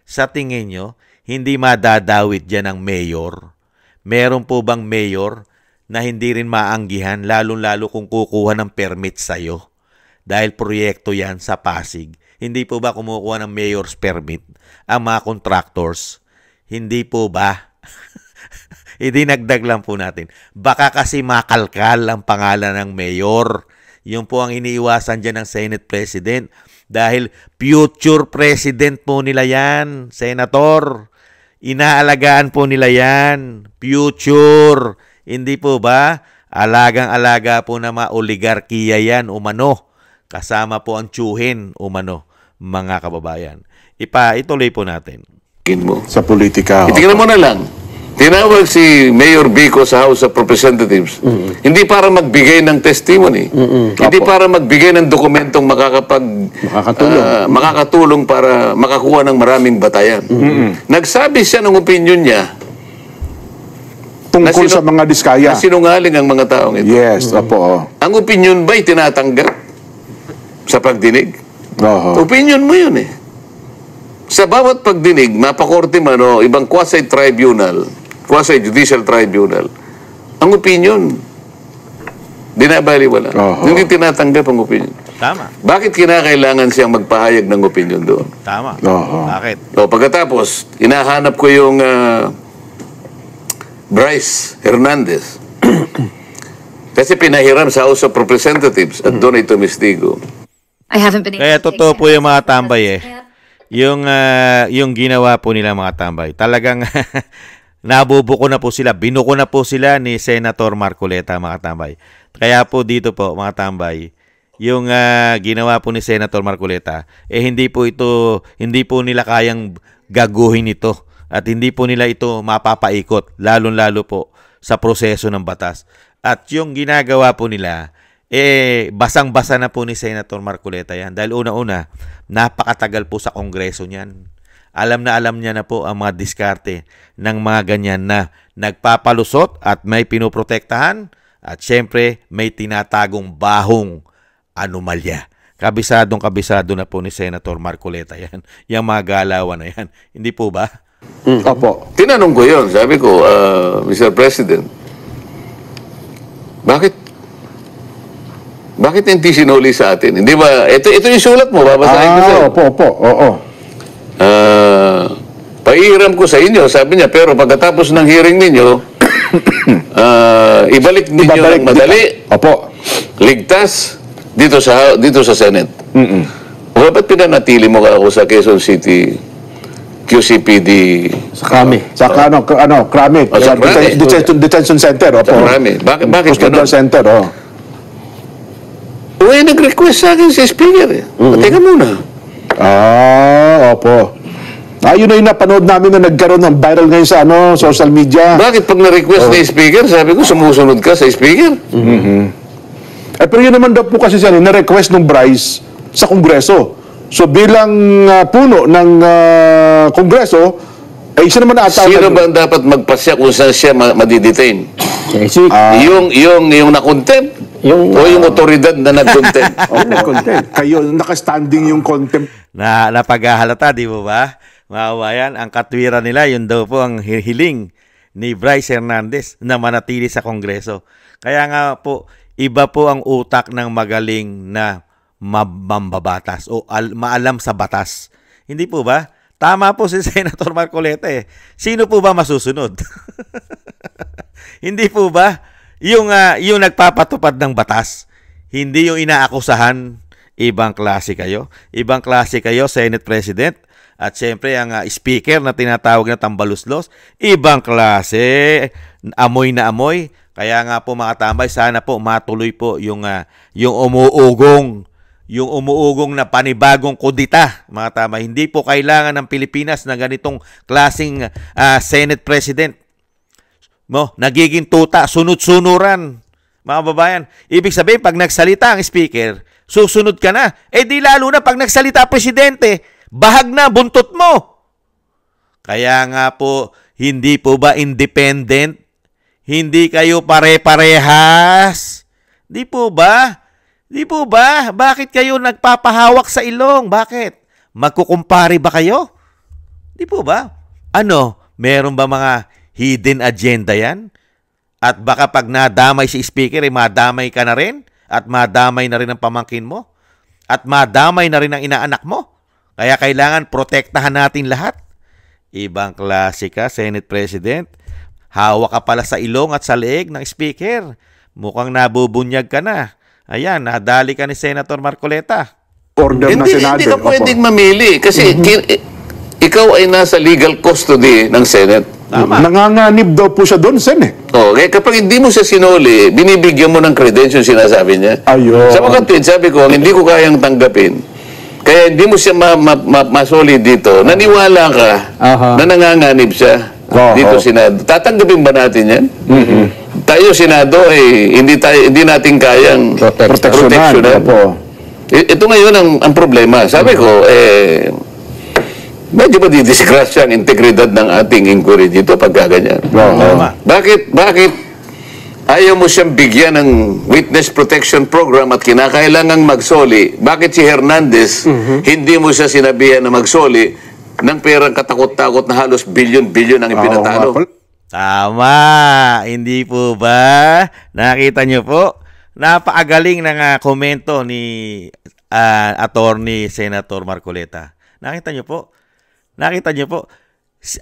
Speaker 1: Sa tingin nyo, hindi madadawit dyan ang mayor? Meron po bang mayor na hindi rin maanggihan, lalong-lalo kung kukuha ng permit sa'yo? Dahil proyekto yan sa Pasig. Hindi po ba kumukuha ng mayor's permit ang mga contractors? Hindi po ba? Idinagdag lang po natin. Baka kasi makalkal ang pangalan ng mayor. Yun po ang iniiwasan dyan ng Senate President. Dahil future president po nila yan, Senator. Inaalagaan po nila yan. Future. Hindi po ba? Alagang-alaga po na mga oligarkiya yan, umano. Kasama po ang tsuhin, umano, mga kababayan. Ituloy po natin.
Speaker 2: Mo.
Speaker 3: Sa politika.
Speaker 2: Itingnan mo na lang. Tinawag si Mayor Vico sa House of Representatives. Hindi para magbigay ng testimony. Hindi para magbigay ng dokumentong makakatulong para makakuha ng maraming batayan. Nagsabi siya ng opinion niya
Speaker 3: Tungkol sa mga diskaya.
Speaker 2: na sinungaling ang mga taong ito.
Speaker 3: Yes, opo.
Speaker 2: Ang opinion ba'y tinatanggap sa pagdinig?
Speaker 3: Oho.
Speaker 2: Opinion mo yun eh. Sa bawat pagdinig, mapakorte man o ibang quasi-judicial tribunal, ang opinion, dinabaliwala. Hindi tinatanggap ang opinion.
Speaker 1: Tama.
Speaker 2: Bakit kinakailangan siyang magpahayag ng opinion doon?
Speaker 1: Tama.
Speaker 3: Oho.
Speaker 1: Bakit?
Speaker 2: O pagkatapos, hinahanap ko yung Bryce Hernandez. Kasi pinahiram sa House of Representatives at doon ay tumistigo.
Speaker 4: I haven't been able
Speaker 1: Kaya
Speaker 4: to take
Speaker 1: totoo po
Speaker 4: steps
Speaker 1: yung mga
Speaker 4: to prevent
Speaker 1: tambay
Speaker 4: this
Speaker 1: eh.
Speaker 4: attack.
Speaker 1: Yung ginawa po nila mga tambay. Talagang nabubuko na po sila. Binuko na po sila ni Senator Marcoleta mga tambay. Kaya po dito po mga tambay, yung ginawa po ni Senator Marcoleta, hindi po nila kayang gaguhin ito. At hindi po nila ito mapapaikot, lalong-lalo po sa proseso ng batas. At yung ginagawa po nila, basang-basa na po ni Senator Marcoleta yan. Dahil una-una, napakatagal po sa Kongreso niyan. Alam niya na po ang mga diskarte ng mga ganyan na nagpapalusot at may pinoprotektahan at syempre may tinatagong bahong anomalya. Kabisado na po ni Senator Marcoleta yan. Yung mga galawan na yan. Hindi po ba?
Speaker 3: Opo.
Speaker 2: Tinanong ko yun. Sabi ko, Mr. President, bakit hindi sinuli sa atin? Hindi ba? Ito yung sulat mo. Babasahin ko sa'yo.
Speaker 3: Opo. Oo.
Speaker 2: Paihiram ko sa inyo, sabi niya, pero pagkatapos ng hearing ninyo, ibalik ninyo ng madali,
Speaker 3: Opo.
Speaker 2: ligtas, dito sa Senate. O ba't pinanatili mo ako sa Quezon City QCPD?
Speaker 5: Sa kami.
Speaker 3: Sa Krami.
Speaker 2: Sa Krami.
Speaker 3: Detention Center. Opo.
Speaker 2: Sa Krami. Bakit
Speaker 3: Hospital
Speaker 2: ganun?
Speaker 3: Center,
Speaker 2: Uy, nag-request sa akin si Speaker eh. Teka muna.
Speaker 3: Opo. Yun na yung napanood namin na nagkaroon ng viral ngayon sa social media.
Speaker 2: Bakit pag na-request ni Speaker, sabi ko, sumusunod ka sa Speaker?
Speaker 3: Pero yun naman daw po kasi siya, na-request ng Bryce sa Kongreso. So bilang puno ng Kongreso, siya naman ata.
Speaker 2: Sino ba ang dapat magpasya kung saan siya madidetain? Yung na-contempt? O yung otoridad na nag-contempt?
Speaker 3: Kayo, nakastanding yung contempt.
Speaker 1: Napaghahalata, di mo ba? Mga kabayan, ang katwiran nila, yun daw po ang hiling ni Bryce Hernandez na manatili sa Kongreso. Kaya nga po, iba po ang utak ng magaling na mambabatas o maalam sa batas. Hindi po ba? Tama po si Senator Marcoleta eh. Sino po ba masusunod? Hindi po ba? Yung nagpapatupad ng batas, hindi yung inaakusahan. Ibang klase kayo. Ibang klase kayo, Senate President. At syempre, ang speaker na tinatawag na tambaluslos, ibang klase, amoy na amoy. Kaya nga po mga tambay, sana po matuloy po yung umuugong na panibagong kudita, mga tambay. Hindi po kailangan ng Pilipinas na ganitong klaseng Senate President. Nagiging tuta, sunod-sunuran. Mga babayan, ibig sabihin, pag nagsalita ang speaker, susunod ka na. Di lalo na pag nagsalita presidente, bahag na, buntot mo. Kaya nga po, hindi po ba independent? Hindi kayo pare-parehas? Di po ba? Bakit kayo nagpapahawak sa ilong? Bakit? Magkukumpare ba kayo? Di po ba? Meron ba mga hidden agenda yan? At baka pag nadamay si speaker, madamay ka na rin? At madamay na rin ang pamangkin mo? At madamay na rin ang inaanak mo? Kaya kailangan protektahan natin lahat. Ibang klase ka, Senate President. Hawak ka pala sa ilong at sa leeg ng speaker. Mukhang nabubunyag ka na. Ayan, nadali ka ni Senator Marcoleta.
Speaker 3: Order na Senado.
Speaker 2: Hindi ka pwedeng mamili kasi ikaw ay nasa legal custody ng Senate.
Speaker 1: Tama.
Speaker 3: Nanganganib daw po siya doon, Sen
Speaker 2: Okay, kapag hindi mo siya sinuli, binibigyan mo ng credentials, sinasabi niya.
Speaker 3: Ayun.
Speaker 2: Sa mga tweet, sabi ko, hindi ko kayang tanggapin. Kaya hindi mo siya masoli dito. Naniwala ka na nanganganib siya. dito Senado. Tatanggapin ba natin yan? Tayo Senado hindi natin kayang proteksyonan. Ito ngayon ang problema. Sabi ko, medyo ba didisgrasya ang integridad ng ating inquiry dito pagka ganyan? Bakit ayaw mo siyang bigyan ng witness protection program at kinakailangang magsoli? Bakit si Hernandez, hindi mo siya sinabihan na magsoli ng perang katakot-takot na halos bilyon-bilyon ang ipinatalo?
Speaker 1: Tama. Hindi po ba? Nakita niyo po? Napakagaling ng komento ni Attorney Senator Marcoleta. Nakita niyo po?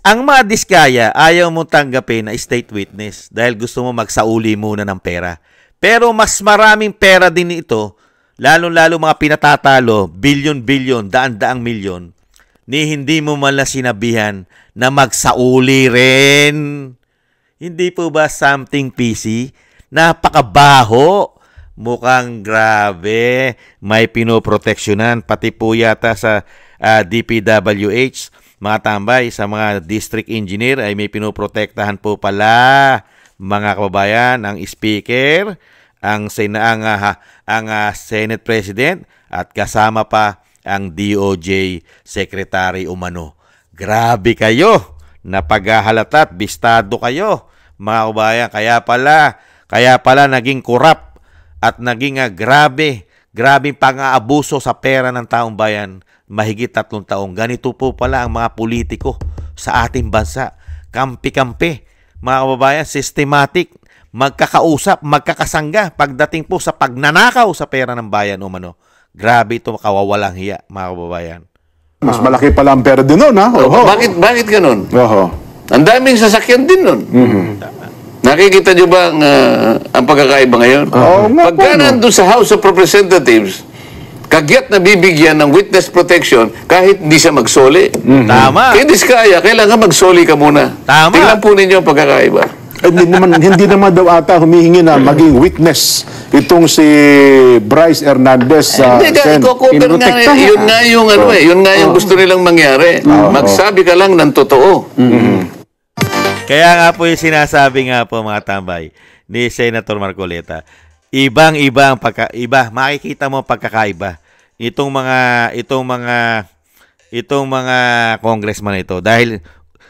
Speaker 1: Ang mga diskaya, ayaw mo tanggapin na state witness dahil gusto mo magsauli muna ng pera. Pero mas maraming pera din ito, lalo-lalo mga pinatatalo, bilyon-bilyon, daan-daang milyon, ni hindi mo man lang sinabihan na magsauli rin. Hindi po ba something PC? Napakabaho. Mukhang grabe. May pinoproteksyonan. Pati po yata sa DPWH, mga tambay, sa mga district engineer ay may pinoprotektahan po pala, mga kababayan, ang speaker, ang Senate President, at kasama pa ang DOJ Secretary umano. Grabe kayo, napaghahalata at bistado kayo, mga kababayan. Kaya pala naging korap at naging grabing pang-aabuso sa pera ng taong bayan mahigit 3 taong. Ganito po pala ang mga politiko sa ating bansa. Kampi-kampi, mga kababayan, systematic, magkakausap, magkakasangga pagdating po sa pagnanakaw sa pera ng bayan umano. Grabe ito, kawawalang hiya, mga kababayan.
Speaker 3: Mas malaki pala ang pera din nun, ha?
Speaker 2: Bakit ganun? Ang daming sasakyan din nun. Nakikita nyo ba ang pagkakaiba ngayon? Pagka nandun sa House of Representatives, kagyat na bibigyan ng witness protection kahit hindi siya magsoli.
Speaker 1: Tama.
Speaker 2: Kaya diskaya, kailangan magsoli ka muna.
Speaker 1: Tama.
Speaker 2: Tingnan po ninyo ang pagkakaiba.
Speaker 3: Hindi naman daw ata humihingi na maging witness itong si Bryce Hernandez sa
Speaker 2: yun nga yung gusto nilang mangyari. Magsabi ka lang ng totoo.
Speaker 1: Kaya nga po yung sinasabi nga po, mga tambay, ni Senator Marcoleta, ibang-iba ang makikita mo pagkakaiba itong mga congressman ito, dahil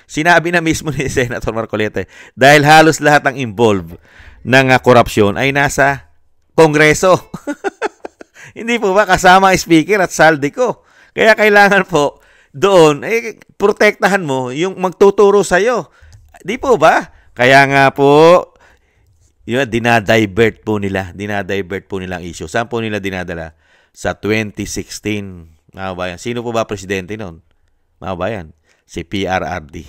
Speaker 1: sinabi na mismo ni Senator Marcoleta, dahil halos lahat ng involved ng korupsyon ay nasa Kongreso. Hindi po ba kasama ang speaker at Saldico? Kaya kailangan po doon protektahan mo yung magtuturo sa iyo. Di po ba? Kaya nga po dinadivert po nila ang issue. Saan po nila dinadala? Sa 2016, mga bayan. Sino po ba presidente noon? Mga bayan, si PRRD.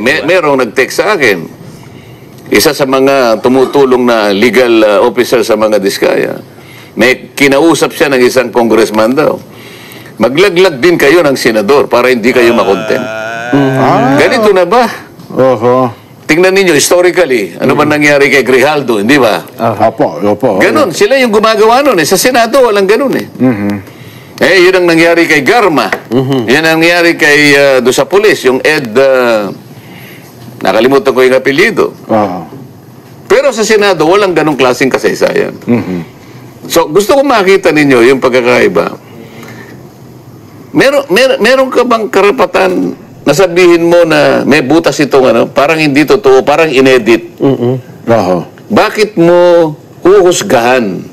Speaker 2: Merong nag-text sa akin. Isa sa mga tumutulong na legal officer sa mga diskaya. May kinausap siya ng isang congressman daw. Maglaglag din kayo ng senador para hindi kayo makontent. Ganito na ba? Tingnan ninyo, historically, ano ba nangyari kay Grijaldo, hindi ba?
Speaker 3: Opo.
Speaker 2: Ganon, sila yung gumagawa nun. Sa Senado, walang ganon yun ang nangyari kay Garma. Yan ang nangyari kay do sa pulis, yung Ed, nakalimutan ko yung apelyido. Pero sa Senado, walang ganong klaseng kasaysayan. So, gusto ko makita ninyo yung pagkakaiba. Meron ka bang karapatan na sabihin mo na may butas itong parang hindi totoo, parang inedit? Bakit mo huhusgahan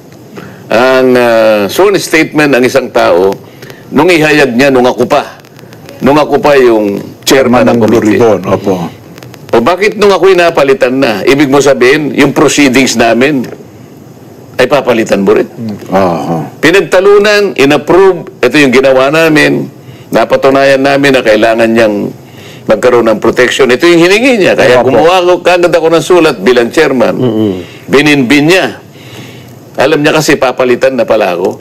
Speaker 2: ang sworn statement ng isang tao nung ihayag niya nung ako pa yung chairman ng committee? O bakit nung ako'y napalitan na, ibig mo sabihin, yung proceedings namin ay papalitan mo rin? Pinagtalunan, inapprove, ito yung ginawa namin, napatunayan namin na kailangan niyang magkaroon ng protection. Ito yung hiningi niya. Kaya gumawa ko, kagad ako ng sulat bilang chairman. Bininbin niya. Alam niya kasi papalitan na pala ako.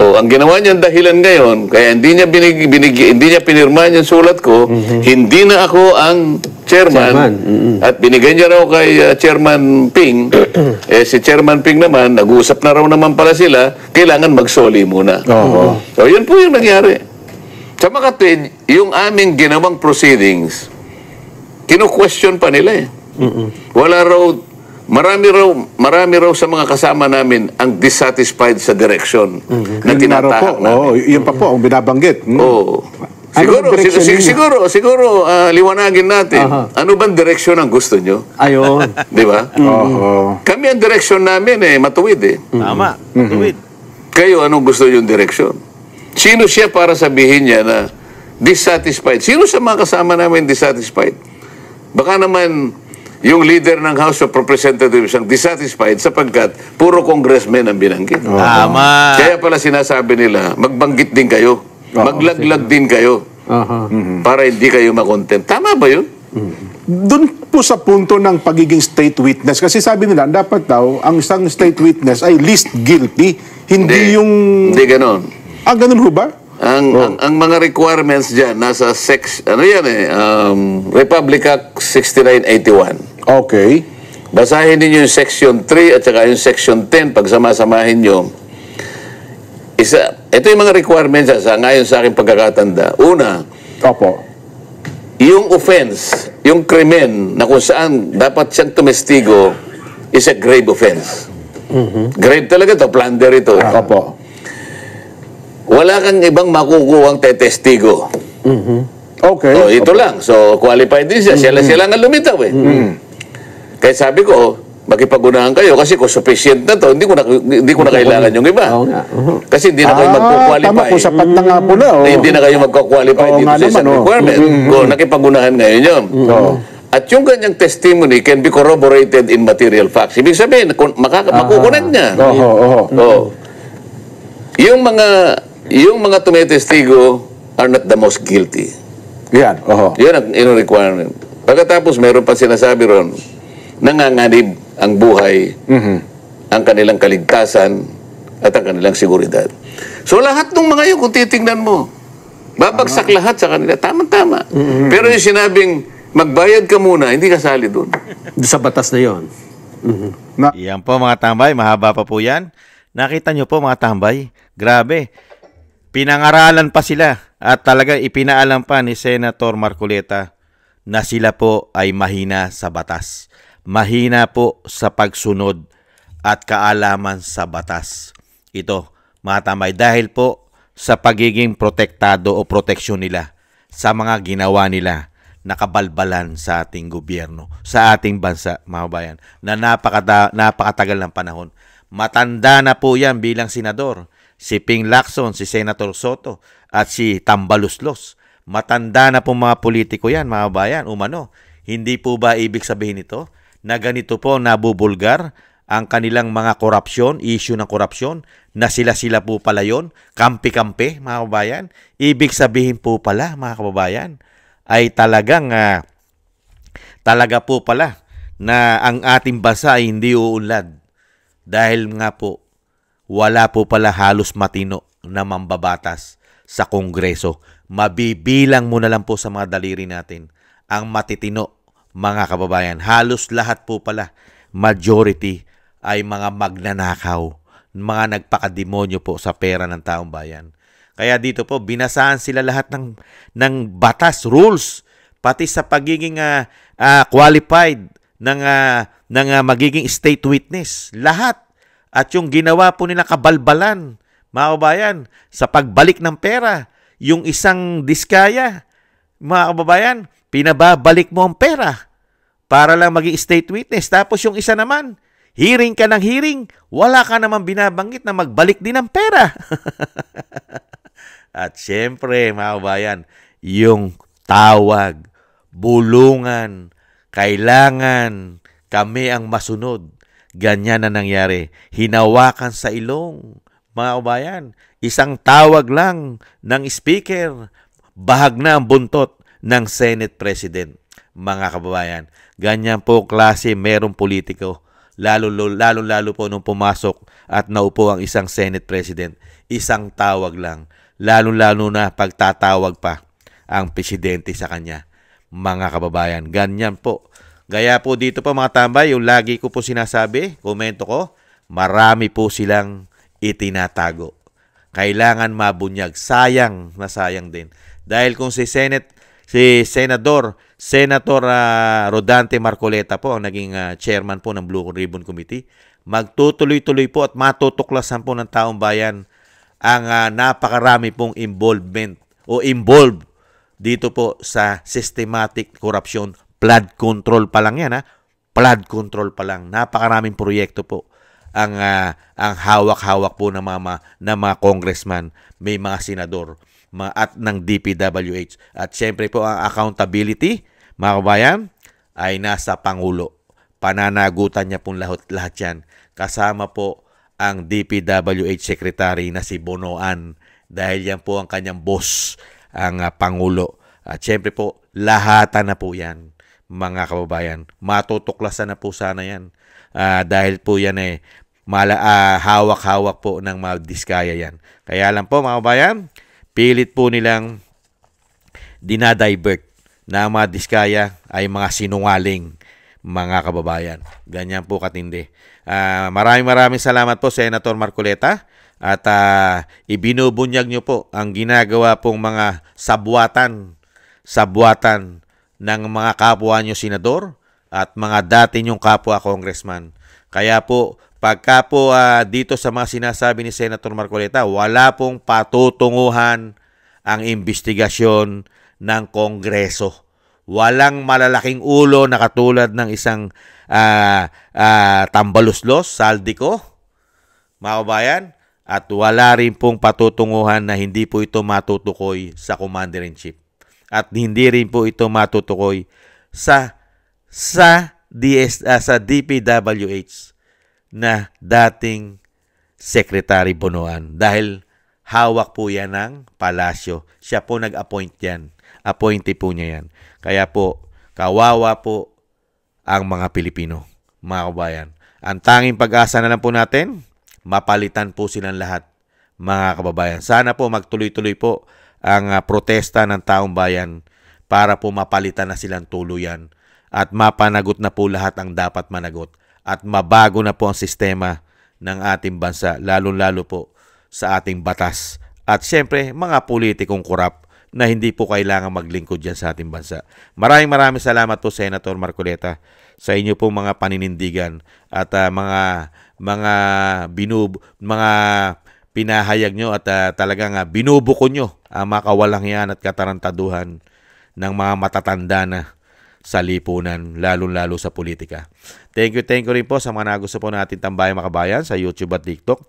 Speaker 2: O, ang ginawa niyang dahilan ngayon, kaya hindi niya pinirma yung sulat ko, hindi na ako ang chairman. At binigay niya raw kay Chairman Ping. Si Chairman Ping naman, nag-uusap na raw naman pala sila, kailangan magsoli muna. So, yun po yung nangyari. Sa Makatwid, yung aming ginawang proceedings, kinu-question pa nila eh. Wala raw, marami raw sa mga kasama namin ang dissatisfied sa direction na tinatahak namin.
Speaker 3: Yun pa po ang binabanggit.
Speaker 2: Oo. Siguro, liwanagin natin. Ano bang direksyon ang gusto nyo?
Speaker 5: Ayun.
Speaker 2: Di ba? Kami ang direksyon namin matuwid eh.
Speaker 1: Tama, matuwid.
Speaker 2: Kayo, anong gusto yung direksyon? Sino siya para sabihin niya na dissatisfied? Sino sa mga kasama namin dissatisfied? Baka naman yung leader ng House of Representatives ang dissatisfied sapagkat puro congressmen ang binanggit.
Speaker 1: Tama.
Speaker 2: Kaya pala sinasabi nila, magbanggit din kayo. Maglaglag din kayo. Para hindi kayo makontent. Tama ba yun?
Speaker 3: Doon po sa punto ng pagiging state witness, kasi sabi nila, dapat daw, ang isang state witness ay least guilty. Hindi yung...
Speaker 2: Hindi ganon.
Speaker 3: Ganun ho ba?
Speaker 2: Ang mga requirements dyan, nasa Republic Act 6981.
Speaker 3: Okay.
Speaker 2: Basahin niyo yung Section 3 at saka yung Section 10 pag sama-samahin nyo. Ito yung mga requirements ngayon sa aking pagkakatanda. Una,
Speaker 3: Opo.
Speaker 2: yung offense, yung krimen na kung saan dapat siyang tumestigo is a grave offense. Grave talaga ito, plunder ito.
Speaker 3: Opo.
Speaker 2: Wala kang ibang makukuhang tetestigo.
Speaker 3: Okay.
Speaker 2: Ito lang. So, qualified din siya. Sila nga lumitaw eh. Kaya sabi ko, makipag-unahan kayo kasi kung sufficient na to, hindi ko na kailangan yung iba. Kasi hindi na kayo magko-qualify.
Speaker 3: Tama po, sapat na nga po na.
Speaker 2: Hindi na kayo magko-qualify dito sa isang requirement. Nakipag-unahan ngayon yun. At yung kanyang testimony can be corroborated in material facts. Ibig sabihin, makukunan niya. Yung mga tumitestigo are not the most guilty.
Speaker 3: Yan.
Speaker 2: Yun ang requirement. Pagkatapos, meron pa sinasabi ron, nanganganib ang buhay, ang kanilang kaligtasan, at ang kanilang seguridad. So lahat ng mga yun, kung titingnan mo, babagsak lahat sa kanila. Tama-tama. Pero yung sinabing, magbayad ka muna, hindi kasali doon.
Speaker 5: Sa batas na yon.
Speaker 1: Yan po mga tambay, mahaba pa po yan. Nakita nyo po mga tambay, grabe. Pinangaralan pa sila at talaga ipinaalam pa ni Senator Marcoleta na sila po ay mahina sa batas. Mahina po sa pagsunod at kaalaman sa batas. Ito, mga tambay, dahil po sa pagiging protektado o proteksyon nila sa mga ginawa nila, nakabalbalan sa ating gobyerno, sa ating bansa, mga bayan, na napakatagal ng panahon. Matanda na po yan bilang senador. Si Ping Lacson, si Senator Soto, at si Tambaluslos. Matanda na po mga politiko yan, mga bayan, umano. Hindi po ba ibig sabihin ito na ganito po nabubulgar ang kanilang mga korupsyon, issue ng korupsyon, na sila-sila po pala yun, kampi-kampi, mga kababayan? Ibig sabihin po pala, mga kababayan, ay talaga po pala na ang ating bansa ay hindi uunlad. Dahil nga po, wala po pala halos matino na mambabatas sa Kongreso. Mabibilang mo na lang po sa mga daliri natin ang matitino, mga kababayan. Halos lahat po pala, majority, ay mga magnanakaw, mga nagpakademonyo po sa pera ng taong bayan. Kaya dito po, binasahan sila lahat ng batas, rules, pati sa pagiging qualified ng magiging state witness. Lahat. At yung ginawa po nila kabalbalan, mga kababayan, sa pagbalik ng pera, yung isang diskaya, mga kababayan, pinababalik mo ang pera para lang maging state witness. Tapos yung isa naman, hearing ka ng hearing, wala ka naman binabanggit na magbalik din ng pera. At syempre, mga kababayan, yung tawag, bulungan, kailangan kami ang masunod. Ganyan na nangyari. Hinawakan sa ilong, mga kabayan. Isang tawag lang ng speaker, bahag na ang buntot ng Senate President, mga kababayan. Ganyan po klase merong politiko. Lalo po nung pumasok at naupo ang isang Senate President. Isang tawag lang. Lalo na pagtatawag pa ang presidente sa kanya, mga kababayan. Ganyan po. Gaya po dito po mga tambay, yung lagi ko po sinasabi, komento ko, marami po silang itinatago. kailangan mabunyag. Sayang na sayang din. Dahil kung si Senator Rodante Marcoleta po ang naging chairman po ng Blue Ribbon Committee, magtutuloy-tuloy po at matutuklasan po ng taong bayan ang napakarami pong involved dito po sa systematic corruption. Flood control pa lang yan, ha? Flood control pa lang. Napakaraming proyekto po ang hawak-hawak po ng mga congressman, may mga senador, at ng DPWH. At syempre po ang accountability, mga kabayan, ay nasa Pangulo. Pananagutan niya pong lahat yan. Kasama po ang DPWH Secretary na si Bonoan, dahil yan po ang kanyang boss, ang Pangulo. At syempre po, lahatan na po yan, mga kababayan. Matutuklasan na po sana yan. Dahil po yan hawak-hawak po ng mga diskaya yan. Kaya lang po, mga kababayan, pilit po nilang dinadivert na mga diskaya ay mga sinungaling, mga kababayan. Ganyan po katindi. Maraming salamat po, Senator Marcoleta. At ibinubunyag nyo po ang ginagawa pong mga sabwatan ng mga kapwa nyo senador at mga dati nyong kapwa congressman. Kaya po, pagka po dito sa mga sinasabi ni Senator Marcoleta, wala pong patutunguhan ang investigasyon ng Kongreso. Walang malalaking ulo na katulad ng isang Tambaluslos, Saldico, mga kabayan, at wala rin pong patutunguhan na hindi po ito matutukoy sa Commander-in-Chief. At hindi rin po ito matutukoy sa DPWH na dating Secretary Bonoan. Dahil hawak po yan ng palasyo. Siya po nag-appoint yan. Appointee po niya yan. Kaya po, kawawa po ang mga Pilipino, mga kabayan. Ang tanging pag-asa na lang po natin, mapalitan po silang lahat, mga kababayan. Sana po magtuloy-tuloy po ang protesta ng taong bayan para po mapalitan na silang tuluyan at mapanagot na po lahat ang dapat managot at mabago na po ang sistema ng ating bansa, lalo-lalo po sa ating batas. At siyempre, mga politikong korap na hindi po kailangan maglingkod dyan sa ating bansa. Maraming salamat po, Senator Marcoleta, sa inyo pong mga paninindigan at mga pinahayag nyo at talagang binubuko nyo ang makawalang-yan at katarantaduhan ng mga matatanda na sa lipunan, lalo-lalo sa politika. Thank you rin po sa mga nagusto po natin Tambayang Makabayan sa YouTube at TikTok.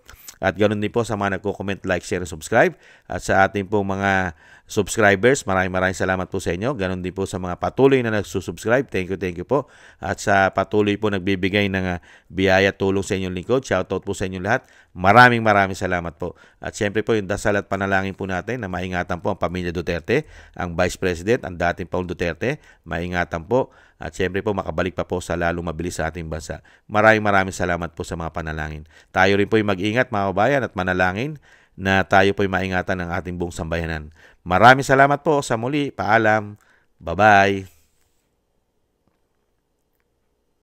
Speaker 1: At ganoon din po sa mga nagko-comment, like, share, and subscribe. At sa ating pong mga subscribers, maraming salamat po sa inyo. Ganoon din po sa mga patuloy na nagsusubscribe. Thank you po. At sa patuloy po nagbibigay ng biyaya tulong sa inyong lingkod. Shoutout po sa inyong lahat. Maraming salamat po. At syempre po yung dasal at panalangin po natin na maingatan po ang pamilya Duterte, ang Vice President, ang dating Paul Duterte. Maingatan po. At syempre po makabalik pa po sa lalong mabilis sa ating bansa. Maraming salamat po sa mga panalangin. Tayo rin po yung mag-ingat, mga kabayan, at manalangin na tayo po yung maingatan ng ating buong sambayanan. Maraming salamat po sa muli. Paalam. Bye-bye.